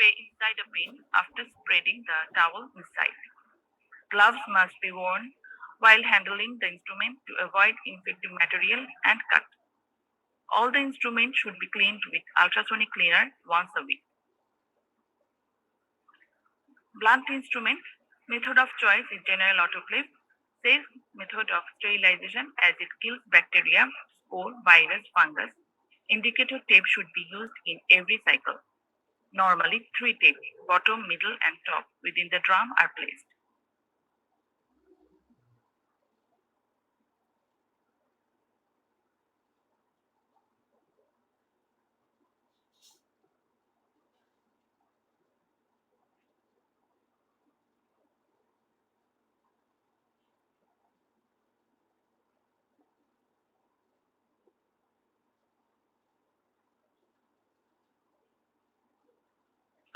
tray inside a bin after spreading the towel inside. Gloves must be worn while handling the instrument to avoid infective material and cut. All the instruments should be cleaned with ultrasonic cleaner once a week. Blunt instrument method of choice is general autoclave, safe method of sterilization as it kills bacteria, spore, virus, fungus. Indicator tape should be used in every cycle. Normally, 3 tapes, bottom, middle, and top, within the drum are placed.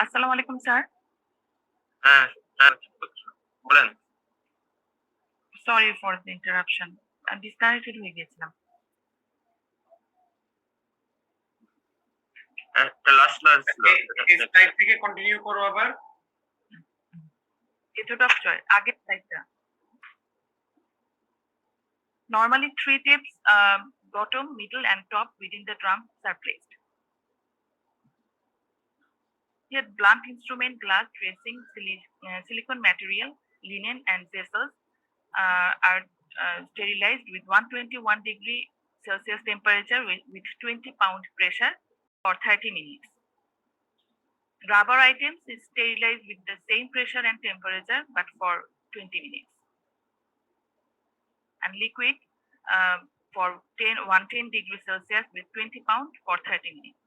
আসসালামু আলাইকুম sir. হ্যাঁ, sir বলেন। Sorry for the interruption. Disconnected হয়ে গিয়েছিলাম। একটা last ছিল। Slide থেকে continue করো আবার। মেথড অফ চয়েস আগের স্লাইডটা। Normally, 3 tapes, bottom, middle, and top within the drum are placed. Here, blunt instrument, glass, dressing, silicone material, linen, and vessels are sterilized with 121 degrees Celsius temperature with 20-pound pressure for 30 minutes. Rubber items is sterilized with the same pressure and temperature but for 20 minutes. And liquid for 110 degrees Celsius with 20 pound for 30 minutes.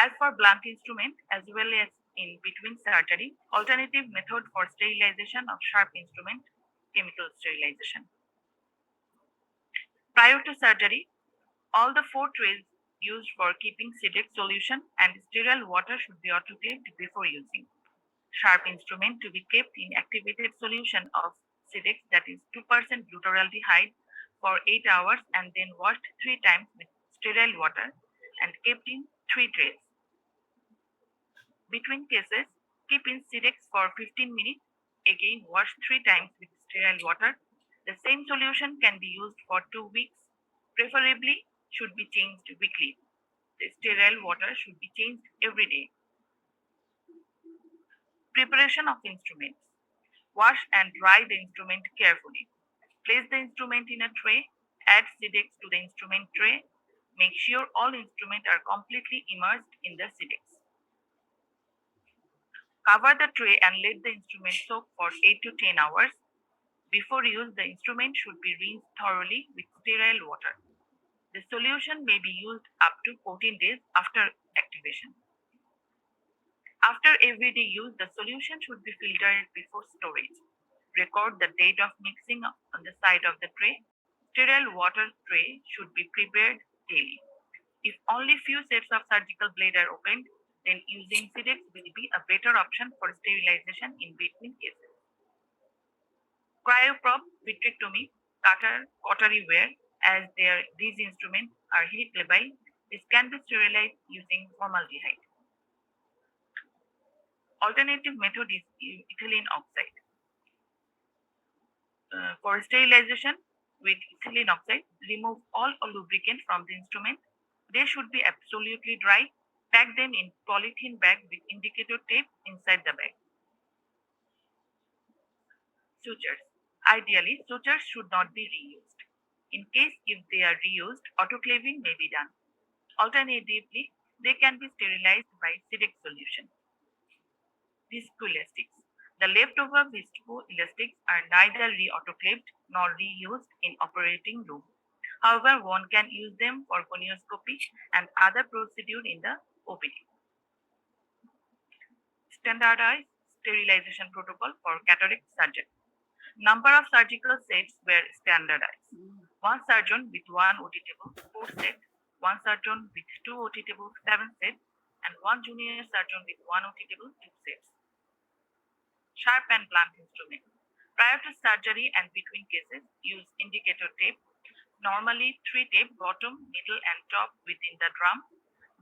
As for blunt instrument, as well as in between surgery, alternative method for sterilization of sharp instrument, chemical sterilization. Prior to surgery, all the 4 trays used for keeping Sidex solution and sterile water should be autoclaved before using. Sharp instrument to be kept in activated solution of Sidex, that is 2% glutaraldehyde, for 8 hours and then washed 3 times with sterile water and kept in 3 trays. Between cases, keep in Sidex for 15 minutes, again wash 3 times with sterile water. The same solution can be used for 2 weeks, preferably should be changed weekly. The sterile water should be changed every day. Preparation of instruments. Wash and dry the instrument carefully. Place the instrument in a tray, add Sidex to the instrument tray. Make sure all instruments are completely immersed in the Sidex. Cover the tray and let the instrument soak for 8 to 10 hours. Before use, the instrument should be rinsed thoroughly with sterile water. The solution may be used up to 14 days after activation. After everyday use, the solution should be filtered before storage. Record the date of mixing on the side of the tray. Sterile water tray should be prepared daily. If only few sets of surgical blade are opened, then using Sidex will be a better option for sterilization in between cases. Cryoprop, vitrectomy, cautery wear, as these instruments are heat labile, this can be sterilized using formaldehyde. Alternative method is ethylene oxide. For sterilization with ethylene oxide, remove all lubricant from the instrument. They should be absolutely dry. Pack them in polythene bag with indicator tape inside the bag. Sutures. Ideally, sutures should not be reused. In case if they are reused, autoclaving may be done. Alternatively, they can be sterilized by Sidex solution. Viscoelastics. The leftover viscoelastics are neither re-autoclaved nor reused in operating room. However, one can use them for gonioscopy and other procedure in the OPD. Standardized sterilization protocol for cataract surgery. Number of surgical sets were standardized. One surgeon with 1 OT table, 4 sets, one surgeon with 2 OT tables, 7 sets, and one junior surgeon with 1 OT table, 2 sets. Sharp and blunt instrument. Prior to surgery and between cases, use indicator tape. Normally 3 tape, bottom, middle, and top within the drum.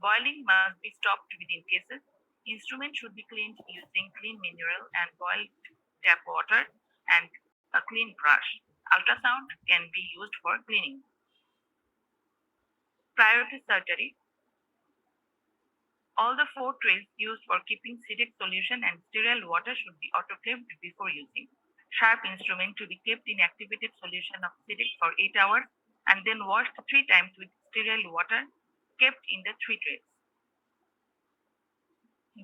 Boiling must be stopped within cases. Instrument should be cleaned using clean mineral and boiled tap water and a clean brush. Ultrasound can be used for cleaning. Prior to surgery, all the 4 trays used for keeping SIDEX solution and sterile water should be autoclaved before using. Sharp instrument to be kept in activated solution of SIDEX for 8 hours and then washed 3 times with sterile water kept in the 3 trays.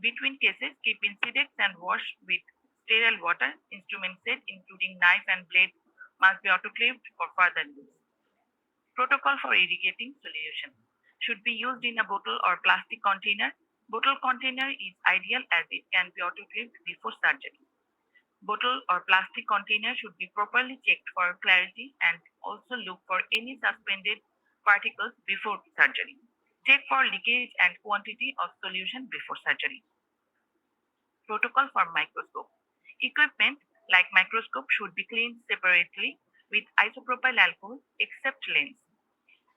Between cases, keep in SIDEX and wash with sterile water. Instrument set, including knife and blade, must be autoclaved for further use. Protocol for irrigating solution should be used in a bottle or plastic container. Bottle container is ideal as it can be autoclaved before surgery. Bottle or plastic container should be properly checked for clarity and also look for any suspended particles before surgery. Check for leakage and quantity of solution before surgery. Protocol for microscope. Equipment like microscope should be cleaned separately with isopropyl alcohol except lens.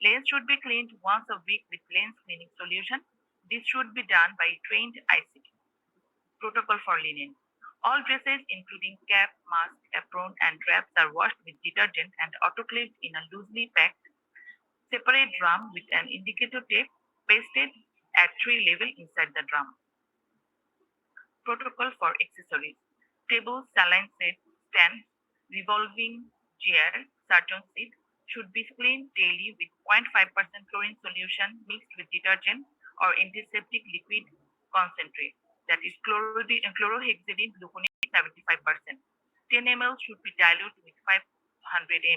Lens should be cleaned once a week with lens cleaning solution. This should be done by trained ICT. Protocol for linen. All dresses including cap, mask, apron and wraps are washed with detergent and autoclaved in a loosely packed separate drum with an indicator tape pasted at 3 level inside the drum. Protocol for accessories. Table, saline set, stand, revolving chair, surgeon seat should be cleaned daily with 0.5% chlorine solution mixed with detergent or antiseptic liquid concentrate, that is chlorhexidine gluconate 75%. 10 ml should be diluted with 500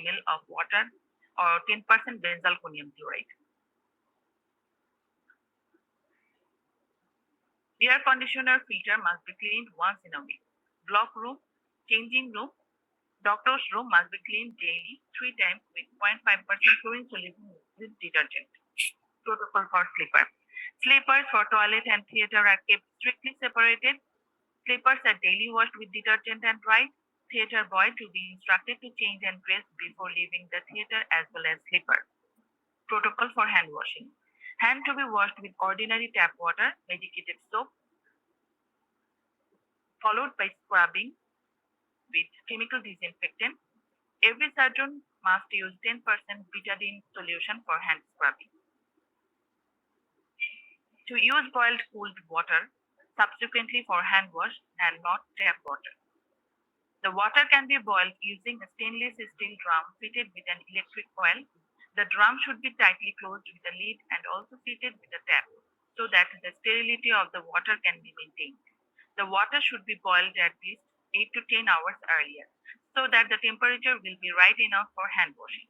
ml of water or 10% benzalkonium chloride. Air conditioner filter must be cleaned once in a week. Block room, changing room, doctor's room must be cleaned daily 3 times with 0.5% chlorine solution with detergent. Protocol for slipper. Slippers for toilet and theater are kept strictly separated. Slippers are daily washed with detergent and dried. Theater boy to be instructed to change and dress before leaving the theater as well as slipper. Protocol for hand washing. Hand to be washed with ordinary tap water, medicated soap, followed by scrubbing with chemical disinfectant. Every surgeon must use 10% betadine solution for hand scrubbing. To use boiled cooled water subsequently for hand wash and not tap water. The water can be boiled using a stainless steel drum fitted with an electric coil. The drum should be tightly closed with a lid and also fitted with a tap so that the sterility of the water can be maintained. The water should be boiled at least 8 to 10 hours earlier so that the temperature will be right enough for hand washing.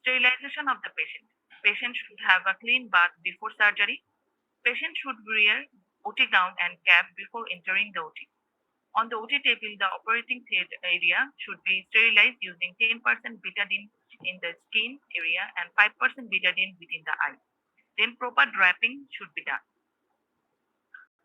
Sterilization of the patient. Patient should have a clean bath before surgery. Patient should wear OT gown and cap before entering the OT. On the OT table, the operating theatre area should be sterilized using 10% betadine in the skin area and 5% betadine within the eye. Then proper draping should be done.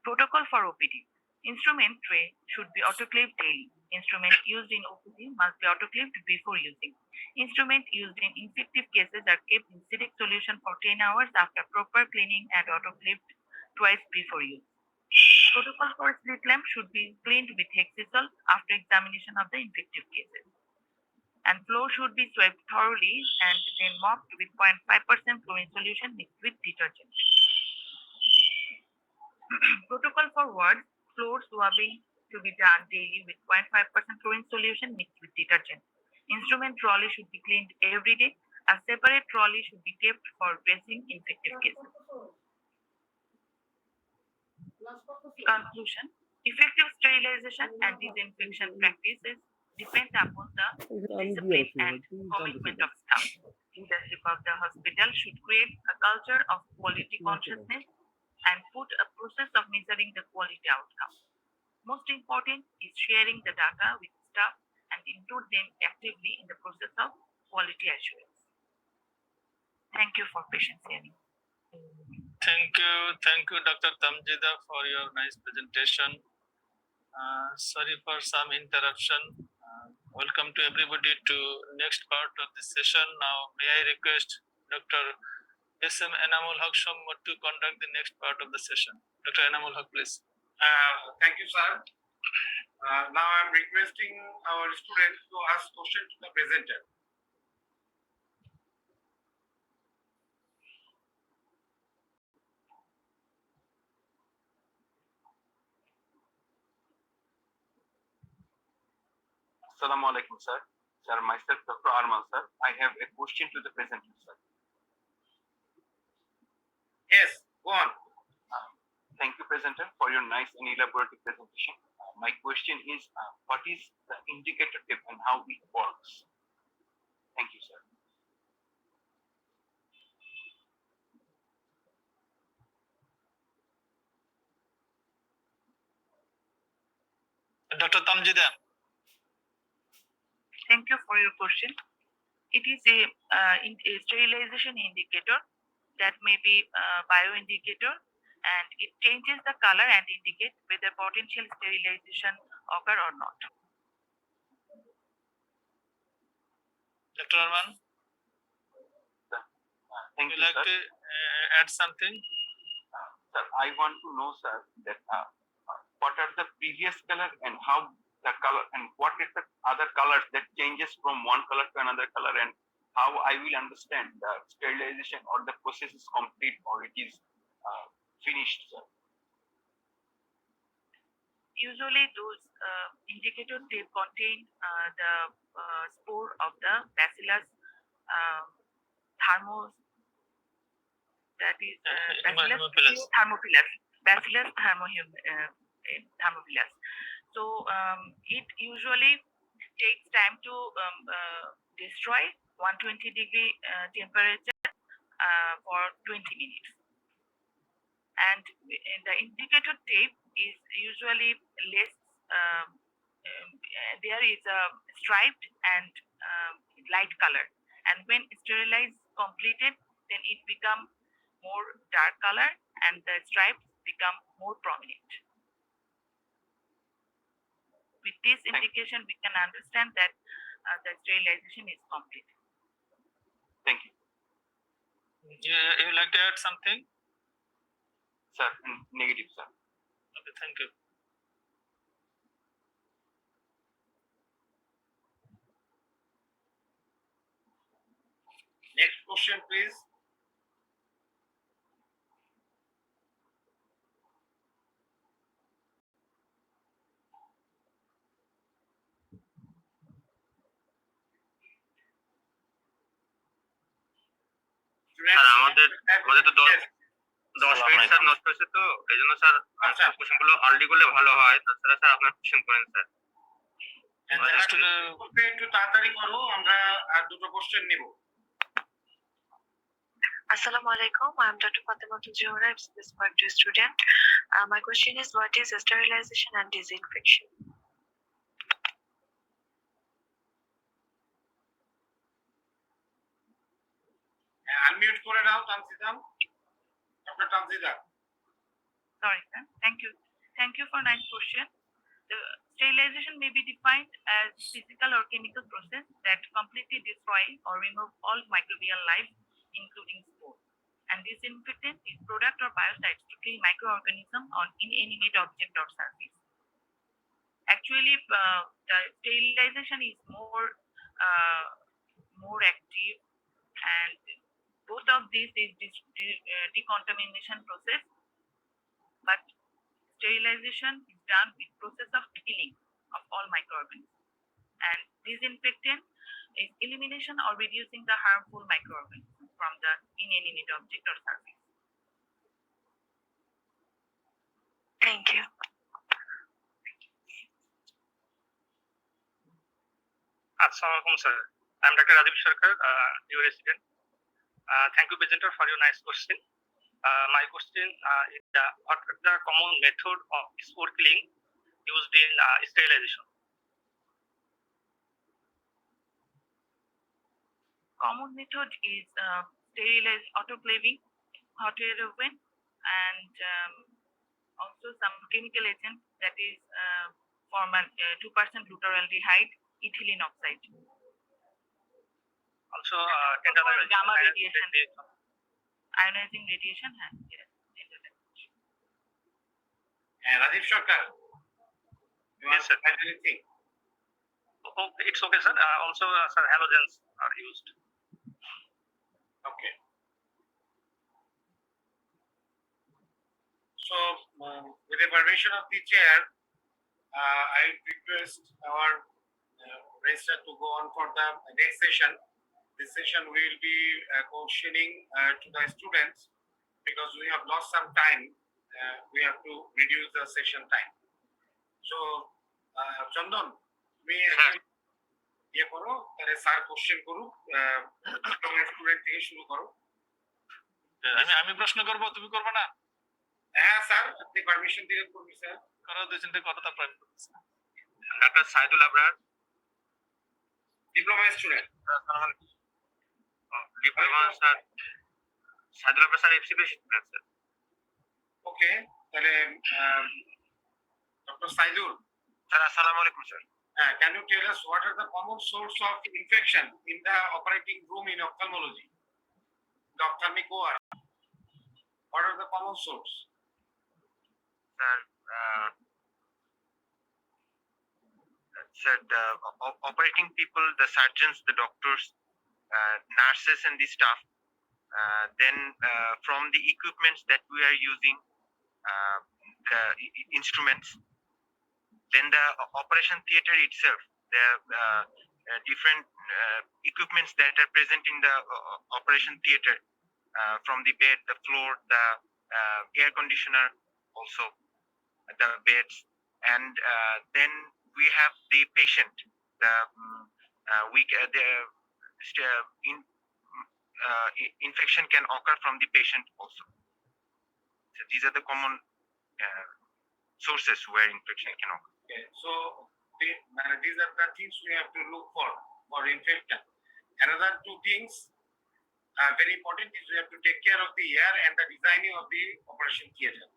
Protocol for OPD. Instrument tray should be autoclaved daily. Instrument used in OPD must be autoclaved before using. Instrument used in infective cases are kept in SIDEX solution for 10 hours after proper cleaning and autoclaved twice before use. Protocol for slit lamp should be cleaned with Hexisol after examination of the infective cases. And floor should be swept thoroughly and then mopped with 0.5% chlorine solution mixed with detergent. Protocol for wards, floor swabbing to be done daily with 0.5% chlorine solution mixed with detergent. Instrument trolley should be cleaned every day. A separate trolley should be kept for dressing infective cases. Conclusion. Effective sterilization and disinfection practices depend upon the discipline and commitment of staff. Leadership of the hospital should create a culture of quality consciousness and put a process of measuring the quality outcome. Most important is sharing the data with staff and include them actively in the process of quality assurance. Thank you for patience hearing. Thank you, Dr. Tamjida, for your nice presentation. Sorry for some interruption. Welcome to everybody to next part of this session. Now, may I request Dr. SM Enamul Haq Sommot to conduct the next part of the session. Dr. Enamul Haq, please. Thank you, sir. Now I'm requesting our students to ask questions to the presenter. Assalamu alaikum, sir. Sir, myself, Dr. Arman, sir. I have a question to the presenter, sir. Yes, go on. Thank you, presenter, for your nice and elaborate presentation. My question is, what is the indicator tip and how it works? Thank you, sir. Dr. Tamjida. Thank you for your question. It is a sterilization indicator that may be bioindicator, and it changes the color and indicates whether potential sterilization occur or not. Dr. Arman, Thank would you, you like sir. to add something? Sir, I want to know, sir, that what are the previous color and how the color and what is the other colors that changes from one color to another color, and how I will understand the sterilization or the process is complete or it is finished, sir. Usually, those indicator tape contain the spore of the Bacillus Haemophilus. Bacillus thermophilus. So it usually takes time to destroy 120-degree temperature for 20 minutes. And the indicator tape is usually less, there is a striped and light color. And when sterilized completed, then it become more dark color and the stripes become more prominent. With this indication, we can understand that the sterilization is complete. Thank you. You like to add something? Sir, negative, sir. Okay, thank you. Next question, please. Sir আমাদের তো 10 minute sir নষ্ট হয়েছে, তো এই জন্য sir আচ্ছা। Question গুলো early করলে ভালো হয়। তাছাড়া স্যার আপনার কোশ্চেন করেন স্যার। একটু তাড়াতাড়ি করো, আমরা আর দুটো কোশ্চেন নিব। Assalamu alaikum. I'm Dr. Fatematul Johra, I'm this part 2 student. My question is, what is sterilization and disinfection? Unmute করে নাও তানজিদা। Doctor তানজিদা। Sorry, sir. Thank you. Thank you for nice question. The sterilization may be defined as physical or chemical process that completely destroy or remove all microbial life, including spores. And disinfectant is product or biocides to kill microorganism on inanimate object or surface. Actually, the sterilization is more active, and both of these is decontamination process, but sterilization is done with process of killing of all microorganisms, and disinfectant is elimination or reducing the harmful microorganisms from the inanimate object or surface. Thank you. Assalamualaikum, sir. I'm Dr. Rajiv Sarkar, new resident. Thank you, presenter, for your nice question. My question is what are the common method of spore killing used in sterilization? Common method is autoclaving, hot air oven, and also some chemical agent that is formal 2% glutaraldehyde, ethylene oxide. Also, gamma radiation. ionizing radiation has yes. And Rajiv Shankar, you want Yes, to sir. add anything? Oh, it's okay, sir. Also, sir, halogens are used. Okay. So, with the permission of the chair, I request our registrar to go on for the next session. This session will be questioning to the students because we have lost some time. We have to reduce the session time. So, Chandan, তুমি ইয়ে করো, তাহলে sir question করুক, তোমার student থেকে শুরু করো। আমি প্রশ্ন করব, তুমি করবে না? হ্যাঁ স্যার, আপনি পারমিশন দিলে করবি স্যার। করো, 2-3টে করো, তারপর আমি করতেছি। Dr. Saidul Abrar, diploma student. diploma, sir. Saidul Abrar, sir, FCP student, sir. ওকে, তাহলে doctor Saidul, Sir, assalamu alaikum, sir. can you tell us what are the common source of infection in the operating room in ophthalmology? The ophthalmic ward. What are the common source? Sir, the operating people, the surgeons, the doctors, nurses, and the staff. Then from the equipments that we are using, the instruments. Then the operation theater itself, the different equipments that are present in the operation theater, from the bed, the floor, the air conditioner, also the beds, and then we have the patient. Infection can occur from the patient also. So these are the common sources where infection can occur. Okay, so these are the things we have to look for infection. Another two things very important is we have to take care of the air and the designing of the operation theater.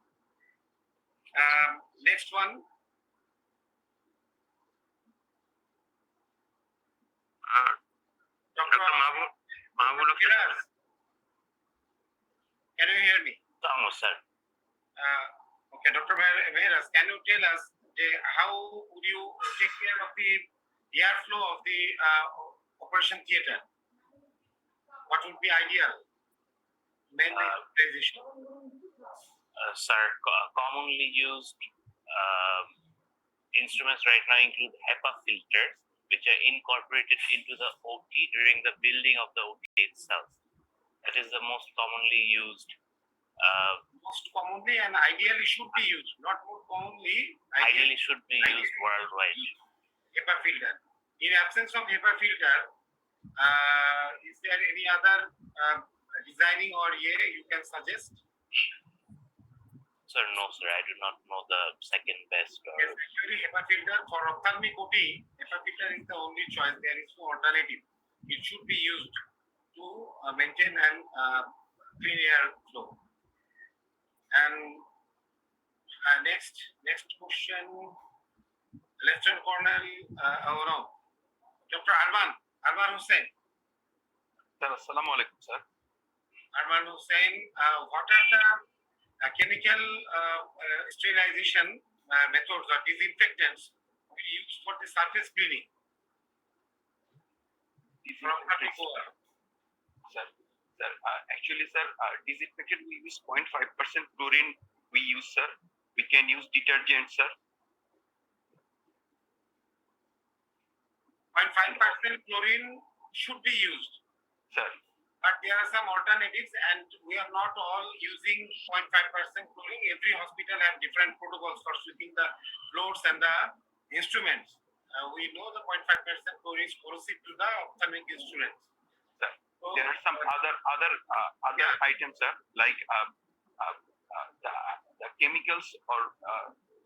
Next one. Dr. Mahbul Firas, can you hear me? No, sir. Okay, Dr. Meheras, can you tell us how would you take care of the airflow of the operation theater? What would be ideal? Mainly utilization. Sir, commonly used instruments right now include HEPA filters, which are incorporated into the OT during the building of the OT itself. That is the most commonly used. Most commonly and ideally should be used, not more commonly. Ideally should be used worldwide. HEPA filter. In absence of HEPA filter, is there any other designing or you can suggest? Sir, no, sir. I do not know the second best. Yes, actually, HEPA filter for ophthalmic OT, HEPA filter is the only choice. There is no alternative. It should be used to maintain an clean air flow. And next question, Lieutenant Colonel Dr. Arman Hussain. Sir, assalamu alaikum, sir. Arman Hussain, what are the chemical sterilization methods or disinfectants we use for the surface cleaning? Sir, actually, sir, disinfectant we use 0.5% chlorine. We use, sir. We can use detergent, sir. 0.5% chlorine should be used, Sir, but there are some alternatives, and we are not all using 0.5% chlorine. Every hospital has different protocols for sweeping the floors and the instruments. We know the 0.5% chlorine is corrosive to the ophthalmic instruments. sir. So, There are some other items, sir, like the chemicals or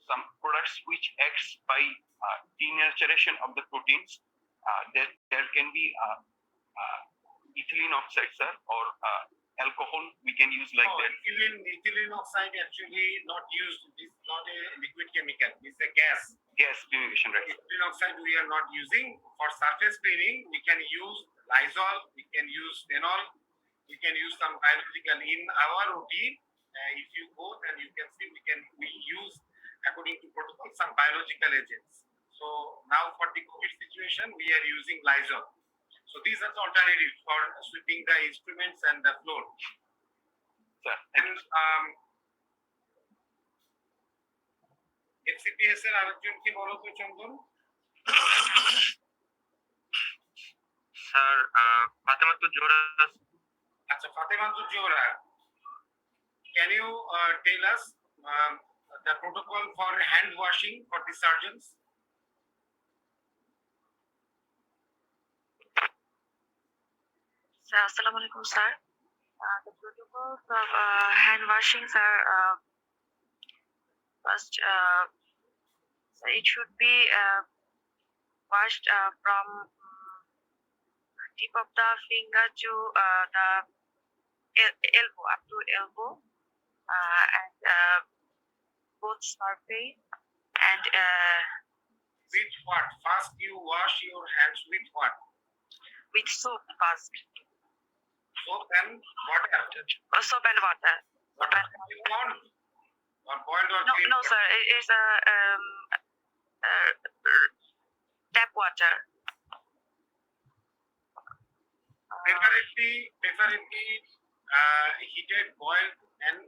some products which acts by denaturation of the proteins. There can be ethylene oxide, sir, or alcohol we can use like that. Ethylene oxide actually not used. This is not a liquid chemical. This is a gas. Gas fumigation, right? Ethylene oxide we are not using. For surface cleaning, we can use Lysol, we can use Phenol, we can use some biological in our OT. If you go, then you can see we use according to protocol some biological agents. So now for the COVID situation, we are using Lysol. So these are the alternatives for sweeping the instruments and the floor. Sir, And FCPS এর আরেকজনকে বলো তো চন্দন। Sir Fatematul Zohra. আচ্ছা, Fatematul Zohra, can you tell us the protocol for hand washing for the surgeons? So, Assalamu alaikum, sir. The protocols of hand washings are first, so it should be washed from tip of the finger to the elbow, up to elbow, and both surface, and With what? First you wash your hands with what? with soap first. Soap and water. Soap and water. Soap and Boiled or boiled or No, clean no, water? sir. It is a tap water. Preferably heated, boiled, and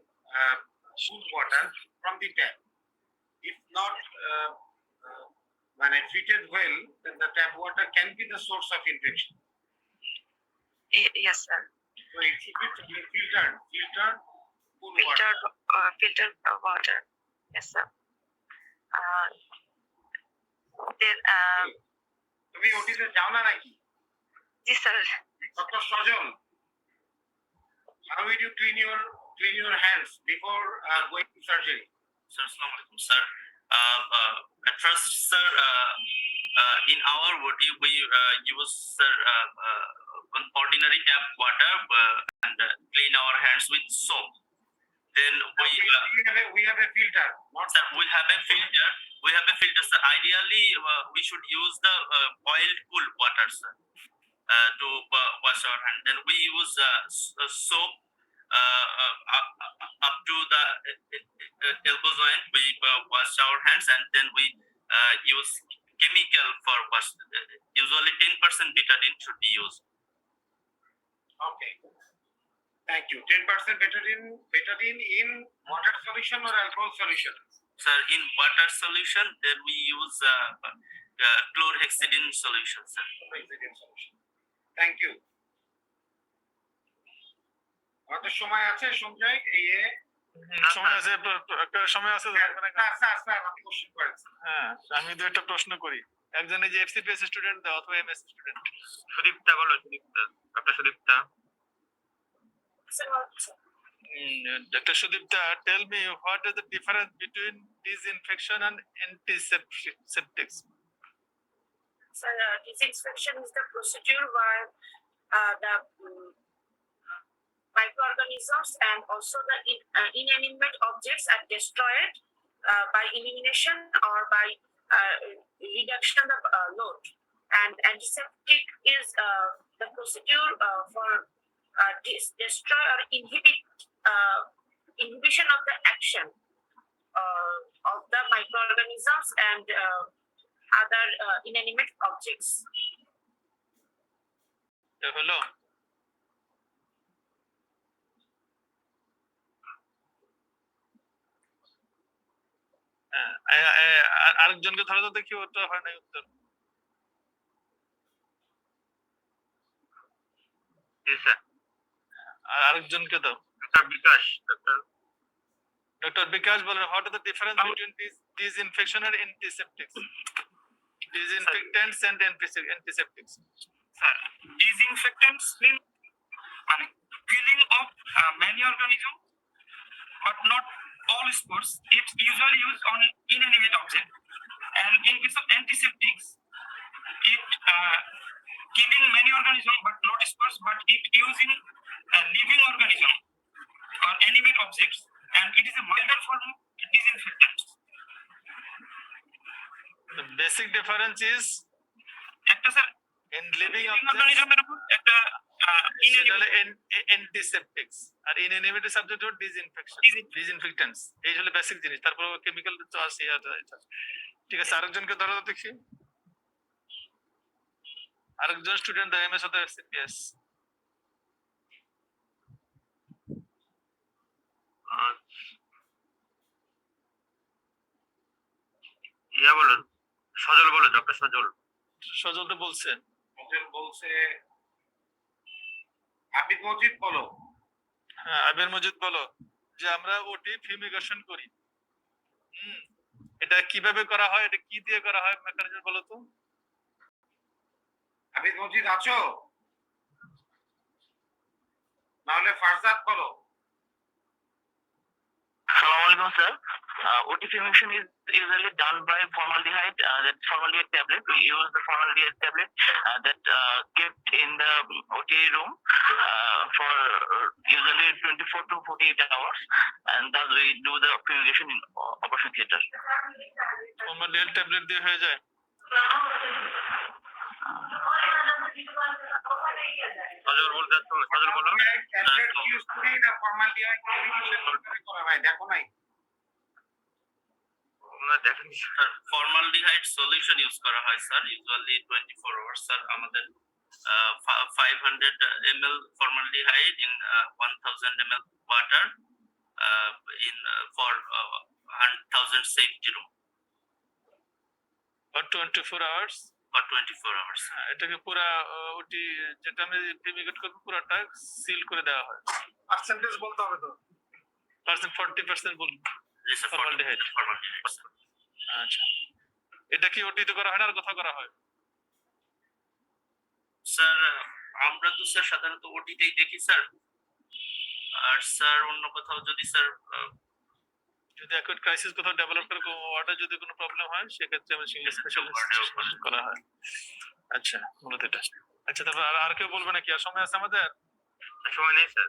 cool water from the tap. If not, when it treated well, then the tap water can be the source of infection. Yes, sir. So it should be filtered, cool water. Filtered water. Yes, sir. Then, তুমি ওটিতে যাও না নাকি? yes, sir. Dr. Sajal, how will you clean your hands before going to surgery? Sir, Assalamu alaikum, sir. At first, sir, in our OT, we use, sir, ordinary tap water and clean our hands with soap. Then we have a filter. Not sir, we have a filter. We have a filter, sir. Ideally, we should use the boiled cool water, sir, to wash our hands. Then we use soap up to the elbow joint. We wash our hands, and then we use chemical for wash. Usually 10% betadine should be used. Okay. Thank you. 10% betadine in water solution or alcohol solution? Sir, in water solution, then we use chlorhexidine solution, sir. Betadine solution. Thank you. আমাদের সময় আছে সঞ্জয় এই সময় আছে, একটা সময় আছে। Sir আপনি কোশ্চেন করেন। হ্যাঁ, আমি দু একটা প্রশ্ন করি। একজন এই যে এফসিপিএস স্টুডেন্ট অথবা এমএস স্টুডেন্ট। সুদীপ্তা বলো, Sudipta, doctor Sudipta. Dr. Sudipta, tell me what is the difference between disinfection and antiseptics? So, disinfection is the procedure where the microorganisms and also the inanimate objects are destroyed by elimination or by reduction of load. And antiseptic is the procedure for destroy or inhibition of the action of the microorganisms and other inanimate objects. হলো আরেকজনকে ধরে তো দেখি, ওটা হয় নাই উত্তর। জি sir. আরেকজনকে দাও। ডক্টর বিকাশ। ডক্টর বিকাশ বলেন, what is the difference between disinfection and antiseptics? Disinfectants and antiseptics. Sir, disinfectants mean killing of many organisms, but not all spores. It's usually used on inanimate object. And in case of antiseptics, it killing many organisms but not spores, but it using living organism or animate objects, and it is a milder form of disinfectant. The basic difference is একটা sir in living অর্গানিজমের উপর একটা সেটা হলো antiseptics, আর ইনএনিমেটিভ subject হলো ডিসইনফেক্টেন্টস। এই হলো basic জিনিস, তারপর কেমিক্যাল তো আছে। ঠিক আছে, আরেকজনকে ধরো তো দেখি, আরেকজন স্টুডেন্ট এমএস অথবা সিপিএস। বলো, সজল বলো, ডক্টর সজল। সজল তো বলছেন। একজন বলছে আবিদ মজিদ বলো। হ্যাঁ, আবির মজিদ বলো যে আমরা ওটি ফিউমিগেশন করি। এটা কিভাবে করা হয়, এটা কি দিয়ে করা হয় মেকানিজম বলো তো। আবিদ মজিদ আছো? নাহলে ফারজাদ বলো। Assalamualaikum, sir. OT fumigation is usually done by formaldehyde. That formaldehyde tablet. We use the formaldehyde tablet that kept in the OT room for usually 24 to 48 hours, and thus we do the fumigation in operation theater. Formalin tablet দিয়ে হয়ে যায়। সজল বলতে, সজল বলো। Tablet use করি না formaldehyde করা হয়, দেখো নাই? দেখেন স্যার, ফর্মালডিহাইড সলিউশন ইউজ করা হয় স্যার, ইউজুয়ালি 24 আওয়ার্স স্যার। আমাদের 500 ml formaldehyde in 1000 ml water in for 1000 safety room for 24 hours। for 24 hours. এটাকে পুরা ওটি যেটা আমি ফিউমিগেট করব পুরাটা সিল করে দেওয়া হয়। পার্সেন্টেজ বলতে হবে তো। 40% বলবো This is formaldehyde। formaldehyde. আচ্ছা, এটা কি ওটিতে করা হয় না আর কোথাও করা হয়? স্যার আমরা তো স্যার সাধারণত ওটিতেই দেখি স্যার, আর স্যার অন্য কোথাও যদি স্যার যদি অ্যাকুট ক্রাইসিস কোথাও ডেভেলপ করে ওয়ার্ডে যদি কোনো প্রবলেম হয় সেক্ষেত্রে আমি সিঙ্গেল স্পেশালিস্ট করা হয়। আচ্ছা, মূলত এটা। আচ্ছা, তারপর আর কেউ বলবে নাকি? আর সময় আছে আমাদের? সময় নেই স্যার।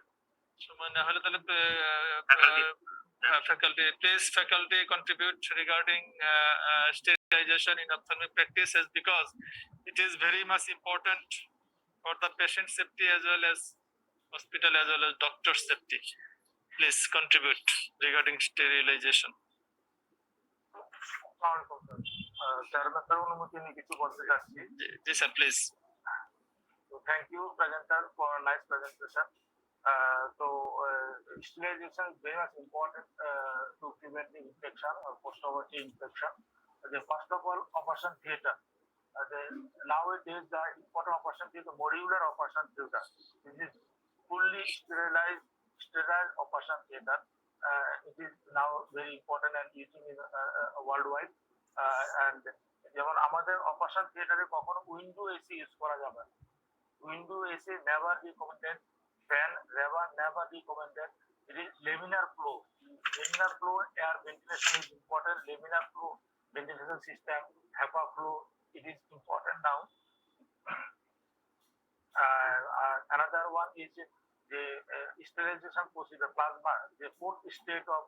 সময় না হলে তাহলে faculty contribute regarding sterilization in ophthalmic practices, because it is very much important for the patient safety as well as hospital as well as doctor safety. Please contribute regarding sterilization. চেয়ারম্যানের অনুমতি নিয়ে কিছু বলতে চাচ্ছি। জি sir, please. So thank you presenter for a nice presentation. So sterilization is very much important to prevent the infection or post-operative infection. First of all, operation theater. Nowadays the important operation theater, modular operation theater. This is fully sterile operation theater. It is now very important and using in worldwide. And যেমন আমাদের operation থিয়েটারে কখনো window AC use করা যাবে না। Window AC never recommended, fan never recommended. It is laminar flow. Laminar flow air ventilation is important. Laminar flow ventilation system, HEPA flow, it is important now. Another one is the sterilization procedure, plasma, the fourth state of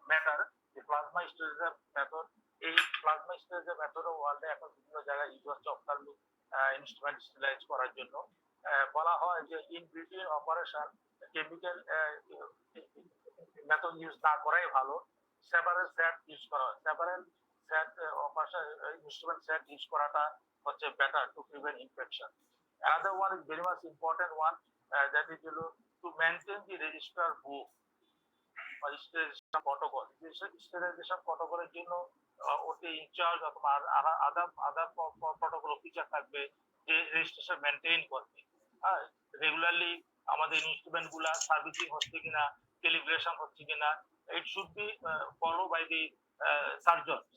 matter, the plasma sterilization method. এই plasma sterilisation method ওয়ার্ল্ডে এখন বিভিন্ন জায়গায় use হচ্ছে ophthalmic instrument sterilise করার জন্য। বলা হয় যে in between operation chemical method use না করাই ভালো, সেভারেল সেট ইউজ করা হয়। Several set operation instrument set use করাটা হচ্ছে better to prevent infection. Another one is very much important one, that is to maintain the register book or sterilization protocol. Sterilization protocol এর জন্য ওটি in charge অথবা আদার protocol officer থাকবে যে registration maintain করবে। Regularly আমাদের ইনস্ট্রুমেন্ট গুলা সার্ভিসিং হচ্ছে কিনা, ক্যালিব্রেশন হচ্ছে কিনা, it should be follow by the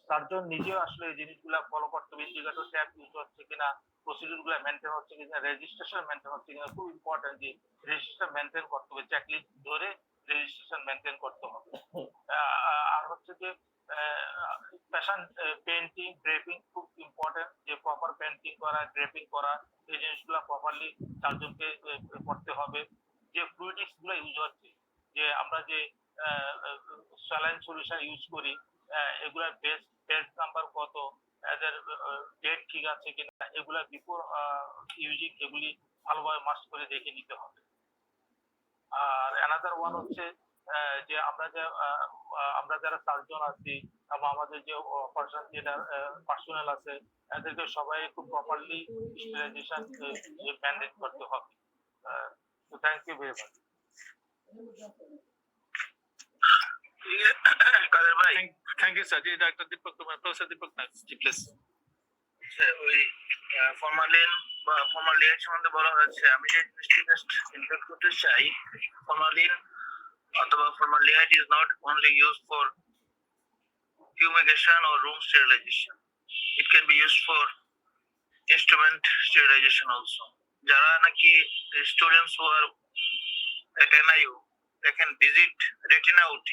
surgeon নিজেও আসলে এই জিনিসগুলা ফলো করতে হবে। ইন্ডিকেটর ট্যাগ ইউজ হচ্ছে কিনা, প্রসিডিউর গুলা মেনটেন হচ্ছে কিনা, রেজিস্ট্রেশন মেনটেন হচ্ছে কিনা, খুব ইম্পর্টেন্ট যে রেজিস্ট্রেশন মেনটেন করতে হবে, চেকলিস্ট ধরে রেজিস্ট্রেশন মেনটেন করতে হবে। আর হচ্ছে যে পেশেন্ট পেইন্টিং ড্রেপিং খুব ইম্পর্টেন্ট, যে প্রপার পেইন্টিং করা, ড্রেপিং করা, এই জিনিসগুলো প্রপারলি চারজনকে করতে হবে। যে ফ্লুইডিক্স গুলো ইউজ হচ্ছে, যে আমরা যে স্যালাইন সলিউশন ইউজ করি, এগুলার বেস নাম্বার কত, এদের ডেট ঠিক আছে কিনা এগুলা বিফোর ইউজিং এগুলি ভালোভাবে মাস্ট করে দেখে নিতে হবে। আর অ্যানাদার ওয়ান হচ্ছে যে আমরা যারা সার্জন আছি এবং আমাদের যে অপারেশন থিয়েটার পার্সোনাল আছে এদেরকে সবাই খুব প্রপারলি স্টেরিলাইজেশন ম্যানেজ করতে হবে। তো thank you very much. Kader ভাই, থ্যাংক ইউ স্যার। জি ডাক্তার দীপক কুমার, প্রফেসর দীপক নাথ, জি প্লিজ। ওই ফরমালিন বা ফরমালিন সম্বন্ধে বলা হয়েছে, আমি যে জিনিসটা ইনক্লুড করতে চাই, ফরমালিন অথবা formaldehyde is not only used for fumigation or room sterilization. It can be used for instrument sterilization also. যারা নাকি students who are at NIU, they can visit retina OT.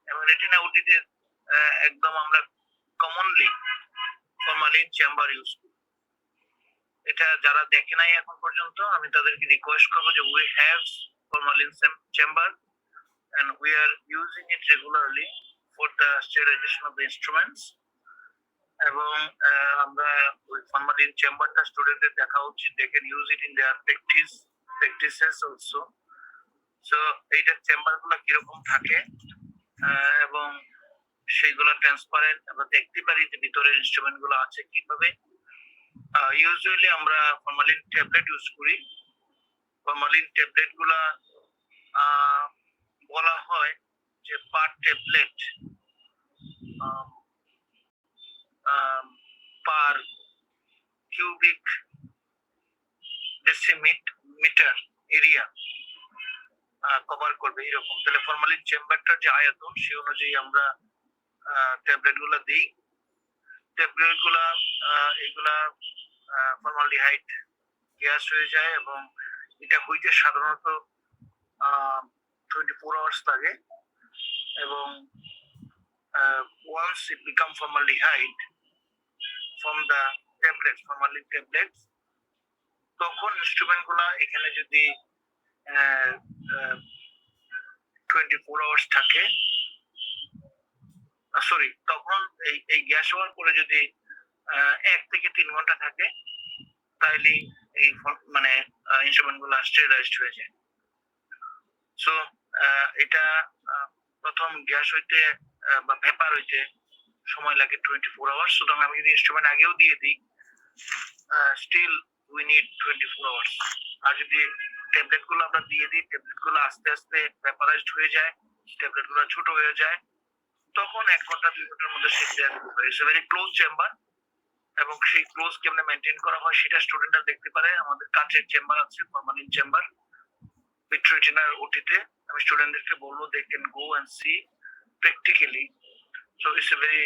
এবং retina OT তে একদম আমরা commonly formalin chamber use করি। এটা যারা দেখে নাই এখন পর্যন্ত, আমি তাদেরকে রিকোয়েস্ট করবো যে we have formalin chamber and we are using it regularly for the sterilization of the instruments. এবং আমরা ওই ফরমালিন চেম্বারটা স্টুডেন্টদের দেখা উচিত, they can use it in their practices also. So এইটা চেম্বার গুলো কিরকম থাকে এবং সেইগুলো ট্রান্সপারেন্ট আমরা দেখতে পারি যে ভিতরে ইনস্ট্রুমেন্ট গুলো আছে কিভাবে। ইউজুয়ালি আমরা ফরমালিন ট্যাবলেট ইউজ করি। ফরমালিন ট্যাবলেট গুলা বলা হয় যে per tablet per cubic decimetre area cover করবে এরকম। তাহলে ফরমালিন চেম্বারটার যে আয়তন সে অনুযায়ী আমরা ট্যাবলেট গুলা দিই। ট্যাবলেট গুলা এগুলা ফরমালডিহাইড গ্যাস হয়ে যায় এবং এটা হইতে সাধারণত 24 hours লাগে এবং once it become formaldehyde from the tablets, formalin tablets, তখন ইনস্ট্রুমেন্ট গুলা এখানে যদি 24 hours থাকে, সরি তখন এই গ্যাস হওয়ার পরে যদি 1 থেকে 3 ঘন্টা থাকে তাহলে এই মানে ইনস্ট্রুমেন্ট গুলো স্টেরিলাইজড হয়ে যায়। সো এটা প্রথম গ্যাস হইতে বা ভেপার হইতে সময় লাগে 24 hours। সুতরাং আমি যদি ইনস্ট্রুমেন্ট আগেও দিয়ে দিই স্টিল উই নিড 24 hours। আর যদি ট্যাবলেট গুলো আমরা দিয়ে দিই, ট্যাবলেট গুলো আস্তে আস্তে ভেপারাইজড হয়ে যায়, ট্যাবলেট গুলো ছোট হয়ে যায়, তখন 1 ঘন্টা 2 ঘন্টার মধ্যে শেষ হয়ে যাবে। ইটস ভেরি ক্লোজ চেম্বার এবং সেই ক্লোজ কেমনে মেনটেন করা হয় সেটা স্টুডেন্টরা দেখতে পারে। আমাদের কাছের চেম্বার আছে ফরমালিন চেম্বার ভিট্রেটিনার ওটিতে, আমি স্টুডেন্টদেরকে বলবো they can go and see practically. So it's a very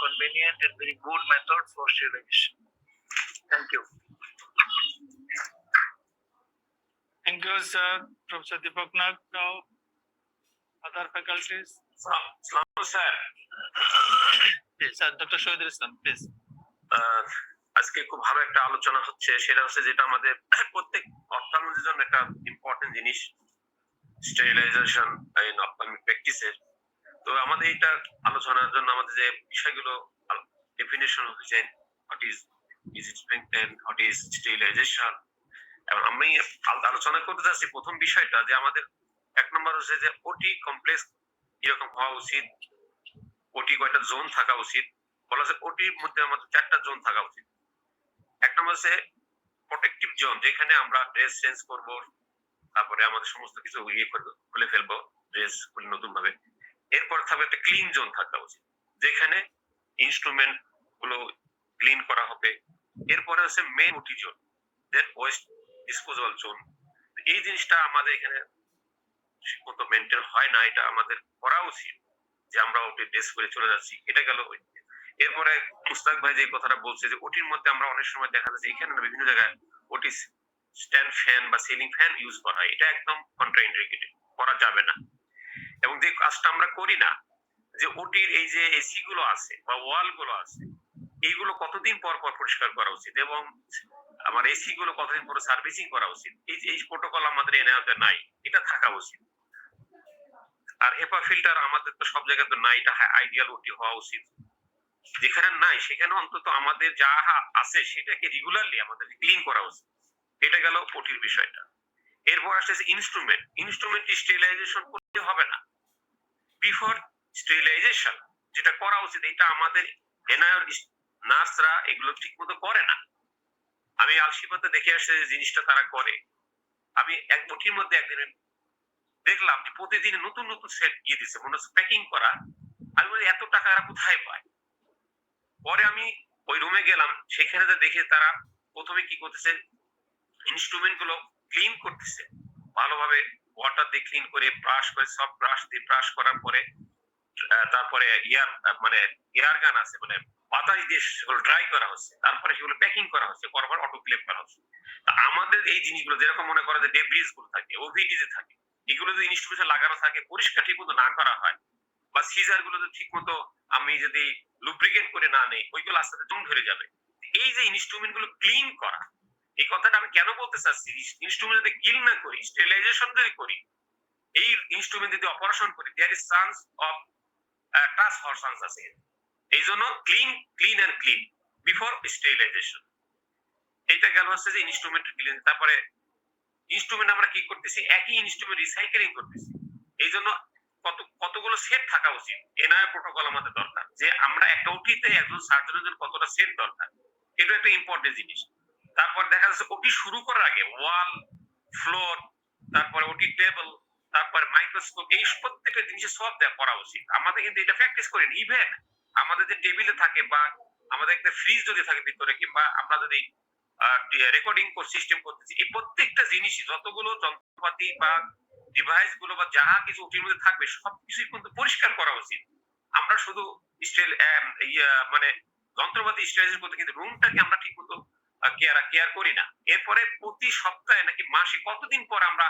convenient and very good method for sterilisation. Thank you. Thank you, sir. Professor Deepak Nath. Now, other faculties. Sir, Sir, Dr. Shohidul Islam, please. আজকে খুব ভালো একটা আলোচনা হচ্ছে, সেটা হচ্ছে যেটা আমাদের প্রত্যেক অপথ্যালমোলজির জন্য একটা ইম্পর্টেন্ট জিনিস, স্টেরিলাইজেশন ইন অপথ্যালমিক প্র্যাকটিসের। তো আমাদের এটা আলোচনার জন্য আমাদের যে বিষয়গুলো ডেফিনেশন হচ্ছে what is strengthen, what is sterilisation, এবং আমি আলোচনা করতে যাচ্ছি প্রথম বিষয়টা যে আমাদের 1 নম্বর হচ্ছে যে ওটি কমপ্লেক্স এরকম হওয়া উচিত। ওটি কয়টা জোন থাকা উচিত? বলা যায় ওটির মধ্যে আমাদের 4টা জোন থাকা উচিত। 1 নম্বর হচ্ছে প্রোটেক্টিভ জোন, যেখানে আমরা ড্রেস চেঞ্জ করব, তারপরে আমাদের সমস্ত কিছু খুলে ফেলবো, ড্রেস খুলে নতুন ভাবে। এরপর থাকবে একটা ক্লিন জোন থাকা উচিত, যেখানে ইনস্ট্রুমেন্ট গুলো ক্লিন করা হবে। এরপরে হচ্ছে মেইন ওটি জোন, দেন ওয়েস্ট ডিসপোজাল জোন। এই জিনিসটা আমাদের এখানে ঠিকমতো মেনটেন হয় না, এটা আমাদের করা উচিত যে আমরা ওটি ড্রেস করে চলে যাচ্ছি। এটা গেল। এরপরে মুস্তাক ভাই যে কথাটা বলছে যে ওটির মধ্যে আমরা অনেক সময় দেখা যাচ্ছে এখানে বিভিন্ন জায়গায় ওটি স্ট্যান্ড ফ্যান বা সিলিং ফ্যান ইউজ করা হয়, এটা একদম কন্ট্রাইন্ডিকেটেড, করা যাবে না। এবং যে কাজটা আমরা করি না, যে ওটির এই যে এসি গুলো আছে বা ওয়াল গুলো আছে, এইগুলো কতদিন পর পর পরিষ্কার করা উচিত এবং আমার এসি গুলো কতদিন পর সার্ভিসিং করা উচিত, এই প্রোটোকল আমাদের এনআইওতে নাই, এটা থাকা উচিত। আর হেপা ফিল্টার আমাদের তো সব জায়গায় তো নাই, এটা আইডিয়াল ওটি হওয়া উচিত। যেখানে নাই সেখানে অন্তত আমাদের যা আছে সেটাকে রেগুলারলি আমাদের ক্লিন করা উচিত। এটা গেল ওটির বিষয়টা। এরপর আসছে ইনস্ট্রুমেন্ট স্টেরিলাইজেশন করতে হবে না। বিফোর স্টেরিলাইজেশন যেটা করা উচিত, এটা আমাদের এনআইআর নার্সরা এগুলো ঠিক মতো করে না। আমি আলশিফাতে দেখে আসছে যে জিনিসটা তারা করে। আমি এক ওটির মধ্যে একদিন দেখলাম যে প্রতিদিন নতুন নতুন সেট দিয়ে দিচ্ছে, মনে হচ্ছে প্যাকিং করা। আমি বলি এত টাকা এরা কোথায় পায়? পরে আমি ওই রুমে গেলাম, সেখানে দেখে তারা প্রথমে কি করতেছে, ইনস্ট্রুমেন্ট গুলো ক্লিন করতেছে ভালোভাবে, ওয়াটার দিয়ে ক্লিন করে ব্রাশ করে, সব ব্রাশ দিয়ে ব্রাশ করার পরে তারপরে এয়ার গান আছে, মানে বাতাস দিয়ে সেগুলো ড্রাই করা হচ্ছে, তারপরে সেগুলো প্যাকিং করা হচ্ছে, পরপর অটোক্লেভ করা হচ্ছে। তা আমাদের এই জিনিসগুলো যেরকম মনে করে যে ডেব্রিজ গুলো থাকে, ওভিডি যে থাকে, এগুলো যদি ইনস্ট্রুমেন্টে লাগানো থাকে, পরিষ্কার ঠিক মতো না করা হয়, বা সিজার গুলো যদি ঠিক মতো আমি যদি লুব্রিকেট করে না নেই, ওইগুলো আস্তে আস্তে জং ধরে যাবে। এই যে ইনস্ট্রুমেন্ট গুলো ক্লিন করা, এই কথাটা আমি কেন বলতে চাচ্ছি, ইনস্ট্রুমেন্ট যদি ক্লিন না করি, স্টেরিলাইজেশন যদি করি, এই ইনস্ট্রুমেন্ট যদি অপারেশন করি, there is chance of touch হওয়ার চান্স আছে। এই জন্য clean and clean before sterilisation. এইটা গেল হচ্ছে যে ইনস্ট্রুমেন্ট ক্লিন। তারপরে ইনস্ট্রুমেন্ট আমরা কি করতেছি, একই ইনস্ট্রুমেন্ট রিসাইকেলিং করতেছি। এই জন্য কতগুলো সেট থাকা উচিত, এনআইআর প্রোটোকল আমাদের দরকার, যে আমরা একটা ওটিতে একজন সার্জনের জন্য কতটা সেট দরকার, এটা একটা ইম্পর্টেন্ট জিনিস। তারপর দেখা যাচ্ছে ওটি শুরু করার আগে ওয়াল, ফ্লোর, তারপরে ওটি টেবল, তারপর মাইক্রোস্কোপ, এই প্রত্যেকটা জিনিসের সব করা উচিত। আমাদের কিন্তু এটা প্র্যাকটিস করি না। ইভেন আমাদের যে টেবিলে থাকে, বা আমাদের একটা ফ্রিজ যদি থাকে ভিতরে, কিংবা আমরা যদি রেকর্ডিং সিস্টেম করতেছি, এই প্রত্যেকটা জিনিসই, যতগুলো যন্ত্রপাতি বা ডিভাইস গুলো বা যাহা কিছু ওটির মধ্যে থাকবে, সবকিছুই কিন্তু পরিষ্কার করা উচিত। আমরা শুধু মানে যন্ত্রপাতি স্টেরিলাইজ করতে, কিন্তু রুমটাকে আমরা ঠিক মতো কেয়ার করি না। এরপরে প্রতি সপ্তাহে নাকি মাসে কতদিন পর আমরা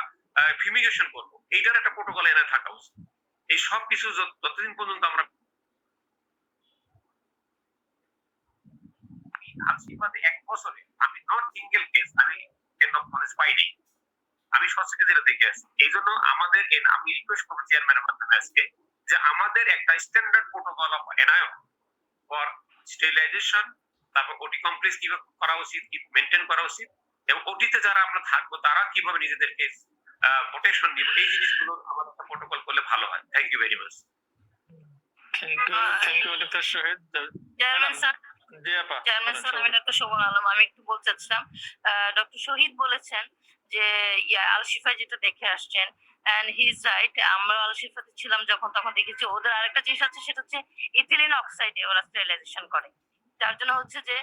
ফিউমিগেশন করবো, এইটার একটা প্রোটোকল এনে থাকা উচিত। এই সব কিছু যতদিন পর্যন্ত আমরা এক বছরে আমি নট সিঙ্গেল কেস আমি এন্ড অফ নলেজ পাইনি, আমি সবচেয়ে যেটা দেখে আসছি। এই জন্য আমাদের আমি রিকোয়েস্ট করবো চেয়ারম্যানের মাধ্যমে আজকে, যে আমাদের একটা standard protocol of NIO for sterilisation, তারপর ওটি কমপ্লেক্স কিভাবে করা উচিত, কি মেনটেন করা উচিত, এবং ওটিতে যারা আমরা থাকবো তারা কিভাবে নিজেদেরকে প্রোটেকশন নিব, এই জিনিসগুলো আমাদের একটা প্রোটোকল করলে ভালো হয়। Thank you very much. Thank you doctor Shahid. Chairman sir, জি আপা। চেয়ারম্যান স্যার, আমি ডক্টর শোভন আলম, আমি একটু বলতে চাচ্ছিলাম, ডক্টর শহীদ বলেছেন যে আলশিফা যেটা দেখে আসছেন, এন্ড হি ইজ রাইট। আমরা আলশিফাতে ছিলাম যখন, তখন দেখেছি ওদের আরেকটা জিনিস আছে, সেটা হচ্ছে ইথিলিন অক্সাইডে ওরা স্টেরিলাইজেশন করে, যার জন্য হচ্ছে যে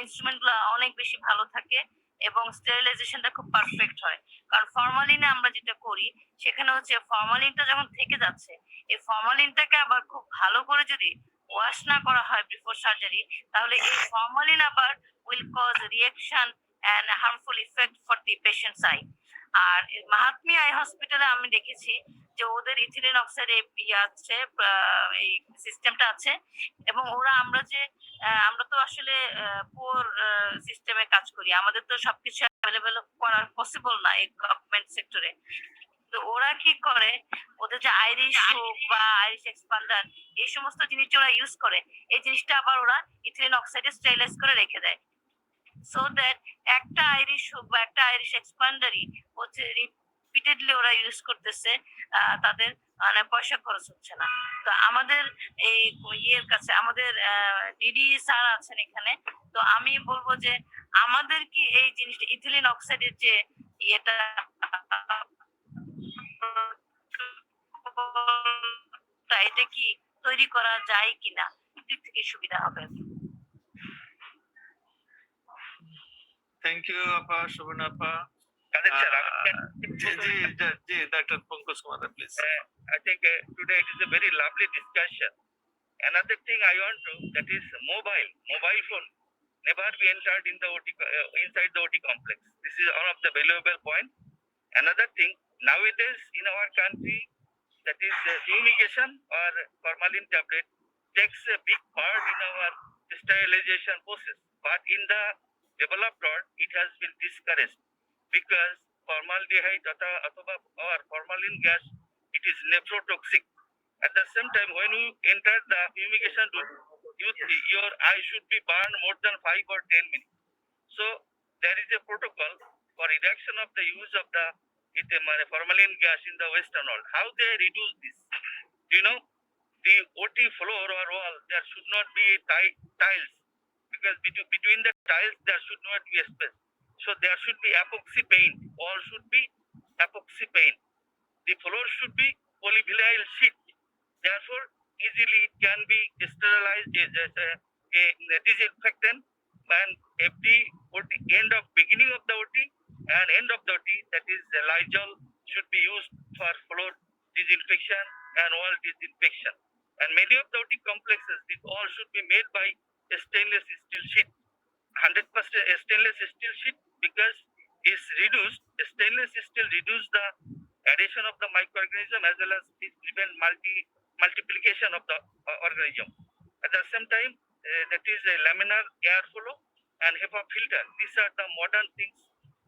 ইনস্ট্রুমেন্ট গুলো অনেক বেশি ভালো থাকে এবং স্টেরিলাইজেশনটা খুব পারফেক্ট হয়। কারণ ফরমালিনে আমরা যেটা করি, সেখানে হচ্ছে ফরমালিনটা যখন থেকে যাচ্ছে, এই ফরমালিনটাকে আবার খুব ভালো করে যদি ওয়াশ না করা হয় বিফোর সার্জারি, তাহলে এই ফরমালিন আবার will cause reaction and harmful effect for the patients eye. আর মাহাত্মি আই হসপিটালে আমি দেখেছি যে ওদের ইথিলিন অক্সাইড আছে, এই সিস্টেমটা আছে, এবং ওরা আমরা তো আসলে পুয়ার সিস্টেমে কাজ করি, আমাদের তো সবকিছু অ্যাভেলেবেল করার পসিবল না এই গভর্নমেন্ট সেক্টরে। তো ওরা কি করে, ওদের যে আইরিশ হুক বা আইরিশ এক্সপান্ডার, এই সমস্ত জিনিস ওরা ইউজ করে, এই জিনিসটা আবার ওরা ইথিলিন অক্সাইডে স্টেরিলাইজ করে রেখে দেয়, সো দ্যাট একটা আইরিশ হুক বা একটা আইরিশ এক্সপান্ডারই হচ্ছে রিপিটেডলি ওরা ইউজ করতেছে, তাদের মানে পয়সা খরচ হচ্ছে না। তো আমাদের এই ইয়ের কাছে আমাদের ডিডি স্যার আছেন এখানে, তো আমি বলবো যে আমাদের কি এই জিনিসটা ইথিলিন অক্সাইডের যে ইয়েটা এটা কি তৈরি করা যায় কিনা, দিক থেকে সুবিধা হবে। থ্যাংক ইউ আপা, শোভন আপা। Kadir sir, G doctor Pankaj Kumar, please. I think today it is a very lovely discussion. Another thing I want to, that is mobile phone never be entered in the OT, inside the OT complex. This is one of the valuable point. Another thing, nowadays in our country, that is fumigation or formalin tablet takes a big part in our sterilization process. But in the developed world, it has been discouraged because formaldehyde or formalin gas, it is nephrotoxic. At the same time, when you enter the fumigation room, your eye should be burned more than 5 or 10 minutes. So there is a protocol for reduction of the use of the formalin gas in the western world. How they reduce this? You know, the OT floor or wall, there should not be tiles, because between the tiles there should not be a space. So there should be epoxy paint. All should be epoxy paint. The floor should be polyvinyl sheet. Therefore, easily it can be sterilized as a disinfectant. And FD OT, end of beginning of the OT and end of the OT, that is Lysol, should be used for floor disinfection and wall disinfection. And many of the OT complexes, this all should be made by a stainless steel sheet. 100% stainless steel sheet, because is reduced, stainless steel reduce the addition of the microorganism as well as it prevent multiplication of the organism. At the same time, that is a laminar airflow and HEPA filter. These are the modern things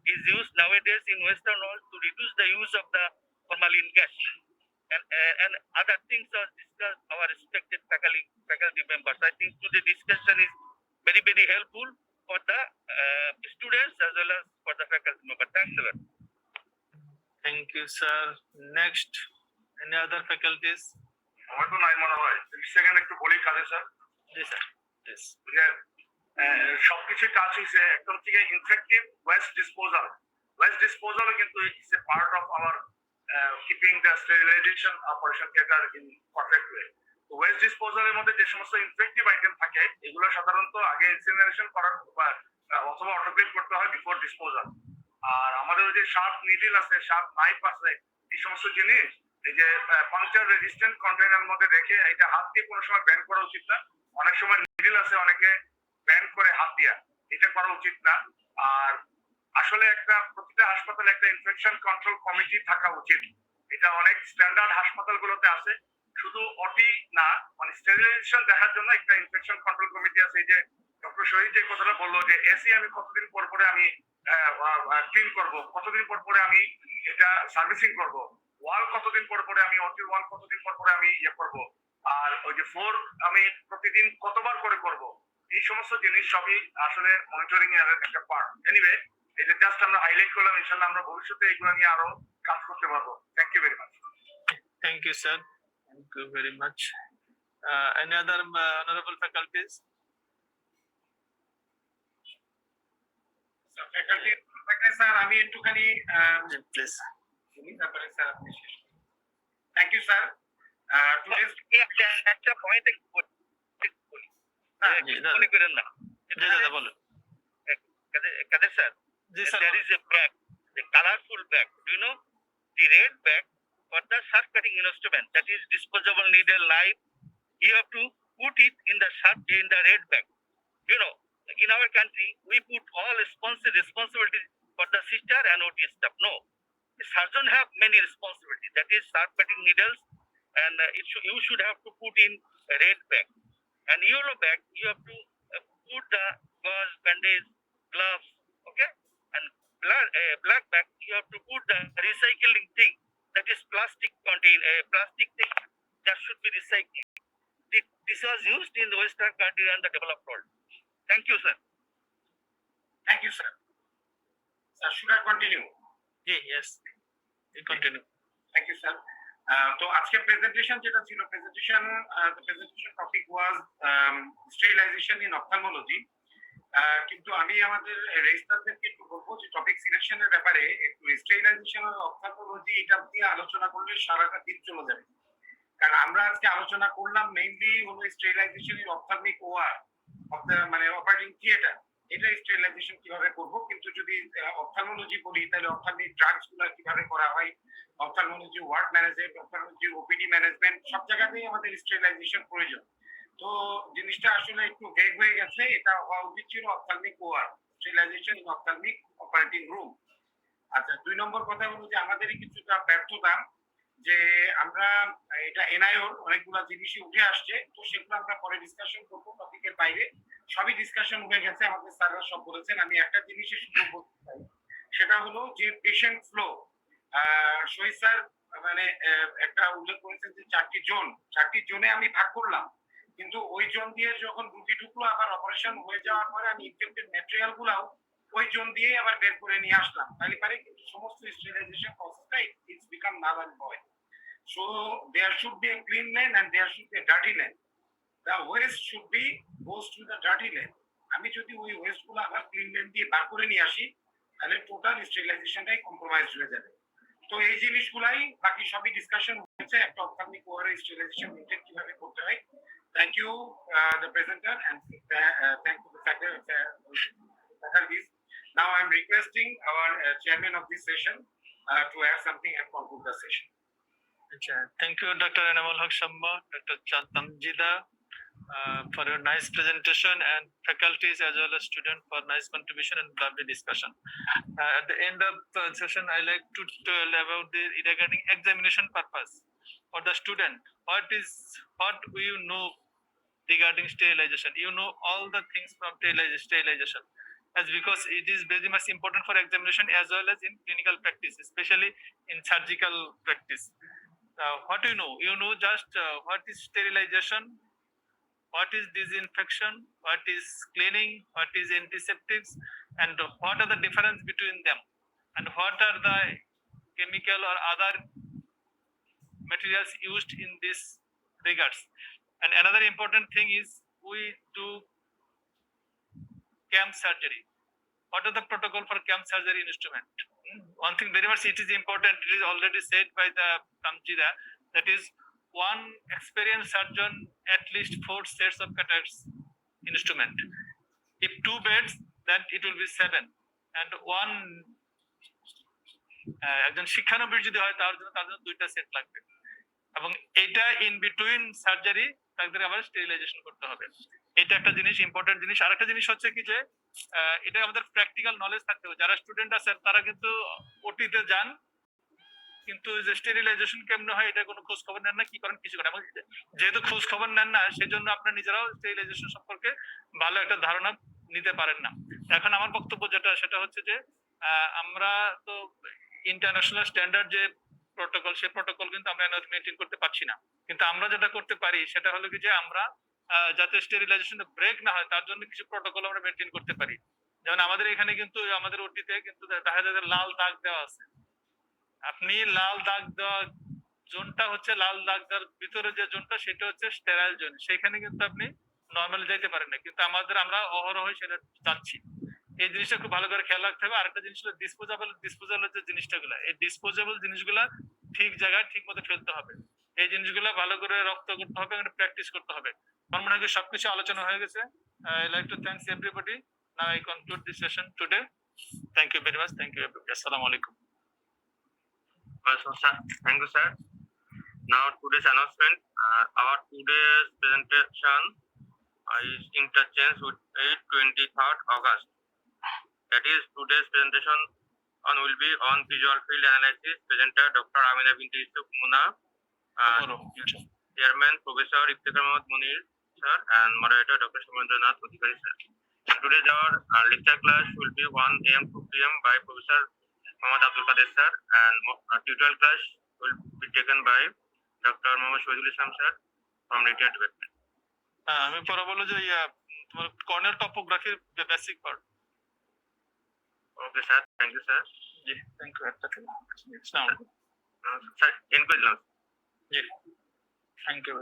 is used nowadays in Western world to reduce the use of the formalin gas. And other things are discussed our respected faculty members. I think today's discussion is very, very helpful for the students as well as for the faculty member. Thanks a lot. Thank you, sir. Next, any other faculties? আমার তো নাই মনে হয় second একটু বলি কাজে sir Yes, sir. Yes. সবকিছু কাজ হয়েছে একটা হচ্ছে ইনফেক্টিভ ওয়েস্ট ডিসপোজাল কিন্তু it's a part of our keeping the sterilisation operation theatre in perfect way. তো ওয়েস্ট ডিসপোজালের মধ্যে যে সমস্ত ইনফেক্টিভ আইটেম থাকে এগুলো সাধারণত আগে ইনসিনারেশন করার অথবা অটোক্লেভ করতে হয় বিফোর ডিসপোজাল। আর আমাদের ওই যে শার্প নিডল আছে, শার্প নাইফ আছে, এই সমস্ত জিনিস এই যে পাংচার রেজিস্ট্যান্ট কন্টেইনার মধ্যে রেখে এটা হাত দিয়ে কোনো সময় ব্যান করা উচিত না। অনেক সময় নিডল আছে অনেকে ব্যান করে হাত দিয়া, এটা করা উচিত না। আর আসলে একটা প্রতিটা হাসপাতালে একটা ইনফেকশন কন্ট্রোল কমিটি থাকা উচিত। এটা অনেক স্ট্যান্ডার্ড হাসপাতালগুলোতে আছে, শুধু ওটি না, মানে স্টেরিলাইজেশন দেখার জন্য একটা ইনফেকশন কন্ট্রোল কমিটি আছে। এই যে ডক্টর শহীদ যে কথাটা বললো যে এসি আমি কতদিন পর পরে আমি ক্লিন করব, কতদিন পর পরে আমি এটা সার্ভিসিং করব, ওয়াল কতদিন পর পরে আমি ওটি ওয়াল কতদিন পর পরে আমি ইয়ে করব, আর ওই যে ফ্লোর আমি প্রতিদিন কতবার করে করব, এই সমস্ত জিনিস সবই আসলে মনিটরিং এর একটা পার্ট। এনিওয়ে, এটা জাস্ট আমরা হাইলাইট করলাম, ইনশাআল্লাহ আমরা ভবিষ্যতে এগুলো নিয়ে আরো কাজ করতে পারবো। Thank you very much. Thank you, sir. Thank you very much. Any other honorable faculties? Faculty sir আমি একটুখানি Please. তারপরে স্যার আপনি শেষ করুন। Thank you sir. টুডেজ একটা পয়েন্ট বলি, মনে করেন না, দাদা বলুন। Kader sir, Yes, sir. there is a bag, the colorful bag. Do you know the red bag for the sharp cutting instrument? That is disposable needle, knife. You have to put it in the red bag. You know, in our country, we put all responsibilities for the sister and OT staff. No, the surgeon have many responsibilities. That is sharp cutting needles, and you should have to put in a red bag. And yellow bag, you have to put the gauze, bandage, gloves, okay? And black bag, you have to put the recycling thing, that is plastic thing that should be recycled. This was used in the Western country and the developed world. Thank you, sir. Thank you sir. Sir should I continue? Yes. You continue. Thank you sir. তো আজকে presentation যেটা ছিল, presentation topic was sterilisation in ophthalmology. কিন্তু আমি আমাদের রেজিস্ট্রারদেরকে একটু বলবো যে টপিক সিলেকশনের ব্যাপারে একটু স্টেরিলাইজেশন অফ অপথ্যালমোলজি এটা নিয়ে আলোচনা করলে সারাটা দিন চলে যাবে। কারণ আমরা আজকে আলোচনা করলাম মেইনলি হলো sterilisation in ophthalmic war of the মানে অপারেটিং থিয়েটার, এটা স্টেরিলাইজেশন কিভাবে করব। কিন্তু যদি অপথ্যালমোলজি বলি তাহলে অপথ্যালমিক ড্রাগস গুলো কিভাবে করা হয়, অপথ্যালমোলজি ওয়ার্ড ম্যানেজমেন্ট, অপথ্যালমোলজি ওপিডি ম্যানেজমেন্ট, সব জায়গাতেই আমাদের স্টেরিলাইজেশন প্রয়োজন। তো জিনিসটা আসলে একটু ভেগ হয়ে গেছে, এটা হওয়া উচিত ছিল ophthalmic war, sterilisation in ophthalmic operating room. আচ্ছা, 2 নম্বর কথা হলো যে আমাদেরই কিছুটা ব্যর্থতা, যে আমরা এটা এনআইওর অনেকগুলা জিনিসই উঠে আসছে, তো সেগুলো আমরা পরে ডিসকাশন করবো টপিকের বাইরে। সবই ডিসকাশন হয়ে গেছে, আমাদের স্যাররা সব বলেছেন। আমি একটা জিনিসই শুধু বলতে চাই, সেটা হলো যে পেশেন্ট ফ্লো। শহীদ স্যার মানে একটা উল্লেখ করেছেন যে 4টি জোনে আমি ভাগ করলাম, কিন্তু ওই জোন দিয়ে যখন রুগী ঢুকলো আবার অপারেশন হয়ে যাওয়ার পরে আমি ইনফেক্টেড ম্যাটেরিয়াল গুলাও ওই জোন দিয়ে আবার বের করে নিয়ে আসলাম, তাহলে পারে কিন্তু সমস্ত স্টেরিলাইজেশন প্রসেসটা it's become null and void. So there should be a clean lane and there should be a dirty lane. The waste should be goes to the dirty lane. আমি যদি ওই ওয়েস্ট গুলো আবার ক্লিন লেন দিয়ে বার করে নিয়ে আসি তাহলে টোটাল স্টেরিলাইজেশনটাই কম্প্রোমাইজ হয়ে যাবে। তো এই জিনিসগুলাই বাকি সবই ডিসকাশন হচ্ছে একটা অপকামিং ওয়ারের স্টেরিলাইজেশন মেইনটেইন কিভাবে করতে হয়। Thank you, the presenter, and thank you the faculties. Now I'm requesting our chairman of this session to add something and conclude the session. Thank you, Dr. Enamal Haq Shamba, Dr. Chand Tamjida, for your nice presentation, and faculties as well as students for nice contribution and lovely discussion. At the end of the session, I like to tell about the regarding examination purpose for the student. What do you know regarding sterilization? You know all the things from sterilization, as because it is very much important for examination as well as in clinical practice, especially in surgical practice. What do you know? You know just what is sterilization, what is disinfection, what is cleaning, what is antiseptics, and what are the difference between them, and what are the chemical or other materials used in this regards. And another important thing is we do CAM surgery. What are the protocol for CAM surgery instrument? One thing very much it is important, it is already said by the Tamjida, that is one experienced surgeon at least 4 sets of cutters instrument. If 2 beds, then it will be 7, and one একজন শিক্ষানবিশ যদি হয় তার জন্য 2টা set লাগবে, এবং এটা in between surgery তাদের আবার স্টেরিলাইজেশন করতে হবে। এটা একটা জিনিস, ইম্পর্টেন্ট জিনিস। আরেকটা জিনিস হচ্ছে কি যে এটা আমাদের প্র্যাকটিক্যাল নলেজ থাকতে হবে। যারা স্টুডেন্ট আছেন তারা কিন্তু ওটিতে যান, কিন্তু যে স্টেরিলাইজেশন কেমনে হয় এটা কোনো খোঁজ খবর নেন না, কি করেন কিছু করেন। এবং যেহেতু খোঁজ খবর নেন না, সেজন্য আপনার নিজেরাও স্টেরিলাইজেশন সম্পর্কে ভালো একটা ধারণা নিতে পারেন না। এখন আমার বক্তব্য যেটা সেটা হচ্ছে যে আমরা তো ইন্টারন্যাশনাল স্ট্যান্ডার্ড যে প্রোটোকল, সেই প্রোটোকল কিন্তু আমরা মেনটেন করতে পারছি না। কিন্তু আমরা যেটা করতে পারি সেটা হলো কি যে আমরা যাতে স্টেরিলাইজেশন ব্রেক না হয় তার জন্য কিছু প্রোটোকল আমরা মেনটেন করতে পারি। যেমন আমাদের এখানে কিন্তু আমাদের ওটিতে কিন্তু দেখা যায় লাল দাগ দেওয়া আছে। আপনি লাল দাগ দেওয়া জোনটা হচ্ছে লাল দাগ দেওয়ার ভিতরে যে জোনটা সেটা হচ্ছে স্টেরাইল জোন, সেখানে কিন্তু আপনি নর্মালি যাইতে পারেন না, কিন্তু আমরা অহরহ সেটা যাচ্ছি। এই জিনিসটা খুব ভালো করে খেয়াল রাখতে হবে। আরেকটা জিনিস হলো ডিসপোজেবল যে জিনিসগুলো, এই ডিসপোজেবল জিনিসগুলা ঠিক জায়গায় ঠিক মতো ফেলতে হবে। এই জিনিসগুলো ভালো করে রক্ত করতে হবে, প্র্যাকটিস করতে হবে। আমার মনে হয় সবকিছু আলোচনা হয়ে গেছে। I like to thanks everybody. Now I conclude this session today. Thank you very much. Thank you everybody. Assalamu alaikum. Also, sir, thank you, sir. Now today's announcement, our today's presentation is interchanged with 23rd August. That is, today's presentation will be on visual field analysis. Presenter Dr. Amina Binti Yusuf Muna, Chairman Professor Iftikhar Mohammad Munir sir, and moderator Dr. Shamandranath Odhikari sir. And today's our lecture class will be 1 AM to 2 PM by Professor Mohammad Abdul Qadir sir, and tutorial class will be taken by Dr. Mohammad Shahidul Islam sir from retail department. আমি পরে বলবো যে তোমার corneal টপোগ্রাফির basic part. Okay sir, thank you sir. জি, thank you. It's now. Sir, end করলাম। জি, thank you.